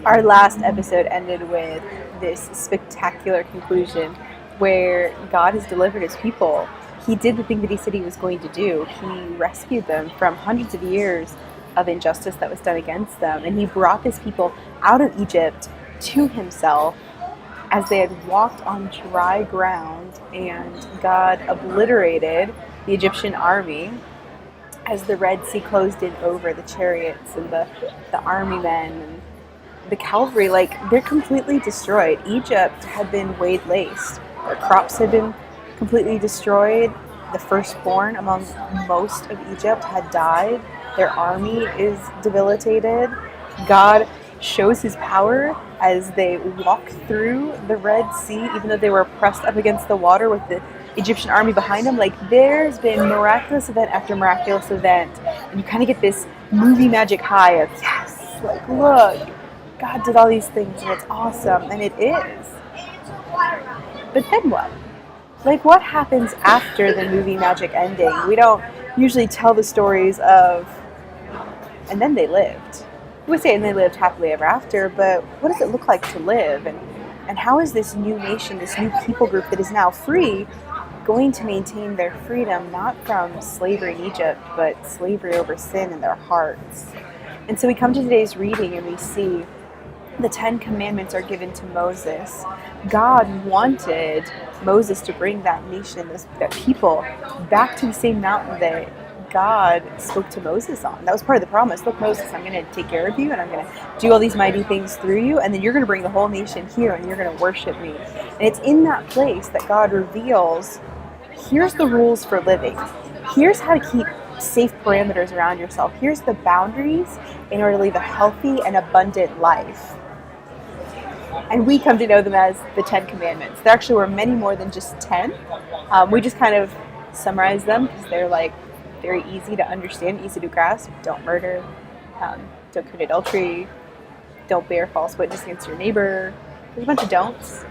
Our last episode ended with this spectacular conclusion where God has delivered his people. He did the thing that he said he was going to do. He rescued them from hundreds of years of injustice that was done against them, and he brought his people out of Egypt to himself as they had walked on dry ground, and God obliterated the Egyptian army as the Red Sea closed in over the chariots and the army men and the cavalry. Like, they're completely destroyed. Egypt had been waylaid. Their crops had been completely destroyed. The firstborn among most of Egypt had died. Their army is debilitated. God shows his power as they walk through the Red Sea, even though they were pressed up against the water with the Egyptian army behind them. Like, there's been miraculous event after miraculous event, and you kind of get this movie magic high of, yes, like, look, God did all these things and it's awesome, and it is. But then what? Like, what happens after the movie magic ending? We don't usually tell the stories of, and then they lived. We say, and they lived happily ever after, but what does it look like to live? And how is this new nation, this new people group that is now free, going to maintain their freedom, not from slavery in Egypt, but slavery over sin in their hearts? And so we come to today's reading and we see the 10 Commandments are given to Moses. God wanted Moses to bring that nation, that people, back to the same mountain that God spoke to Moses on. That was part of the promise. Look, Moses, I'm going to take care of you, and I'm going to do all these mighty things through you, and then you're going to bring the whole nation here, and you're going to worship me. And it's in that place that God reveals, here's the rules for living. Here's how to keep safe parameters around yourself. Here's the boundaries in order to live a healthy and abundant life. And we come to know them as the 10 Commandments. There actually were many more than just 10. We just kind of summarize them because they're like very easy to understand, easy to grasp. Don't murder, don't commit adultery, don't bear false witness against your neighbor. There's a bunch of don'ts.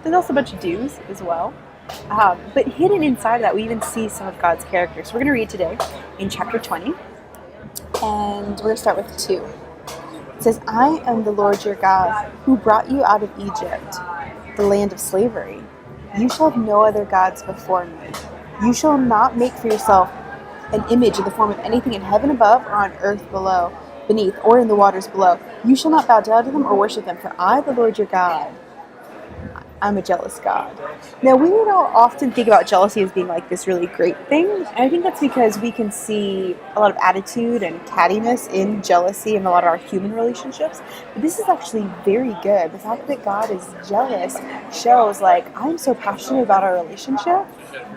There's also a bunch of do's as well. But hidden inside of that, we even see some of God's character. So we're going to read today in chapter 20, and we're going to start with 2. It says, I am the Lord your God, who brought you out of Egypt, the land of slavery. You shall have no other gods before me. You shall not make for yourself an image in the form of anything in heaven above or on earth beneath, or in the waters below. You shall not bow down to them or worship them, for I, the Lord your God, I'm a jealous God. Now, we don't often think about jealousy as being like this really great thing, and I think that's because we can see a lot of attitude and cattiness in jealousy in a lot of our human relationships, but this is actually very good. The fact that God is jealous shows, like, I'm so passionate about our relationship,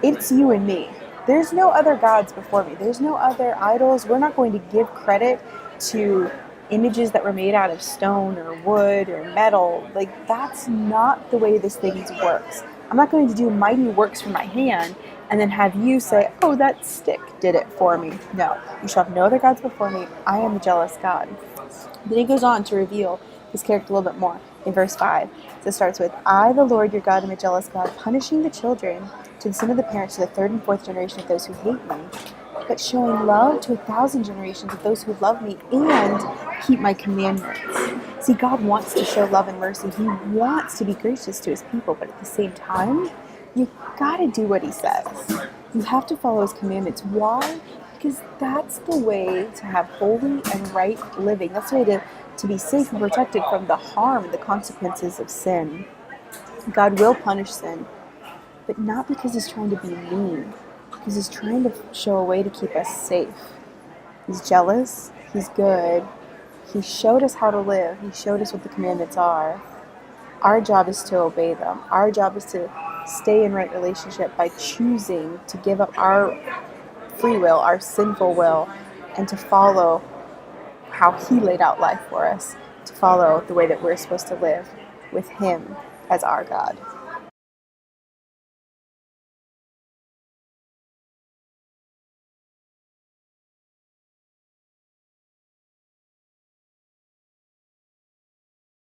it's you and me. There's no other gods before me. There's no other idols. We're not going to give credit to images that were made out of stone or wood or metal. Like, that's not the way this thing works. I'm not going to do mighty works from my hand and then have you say, oh, that stick did it for me. No, you shall have no other gods before me. I am a jealous God. Then he goes on to reveal his character a little bit more in verse 5. So it starts with, I, the Lord your God, am a jealous God, punishing the children to the sin of the parents to the 3rd and 4th generation of those who hate me, but showing love to 1,000 generations of those who love me and keep my commandments. See, God wants to show love and mercy. He wants to be gracious to his people, but at the same time, you gotta do what he says. You have to follow his commandments. Why? Because that's the way to have holy and right living. That's the way to be safe and protected from the harm and the consequences of sin. God will punish sin, but not because he's trying to be mean. Because he's trying to show a way to keep us safe. He's jealous. He's good. He showed us how to live. He showed us what the commandments are. Our job is to obey them. Our job is to stay in right relationship by choosing to give up our free will, our sinful will, and to follow how he laid out life for us, to follow the way that we're supposed to live with him as our God.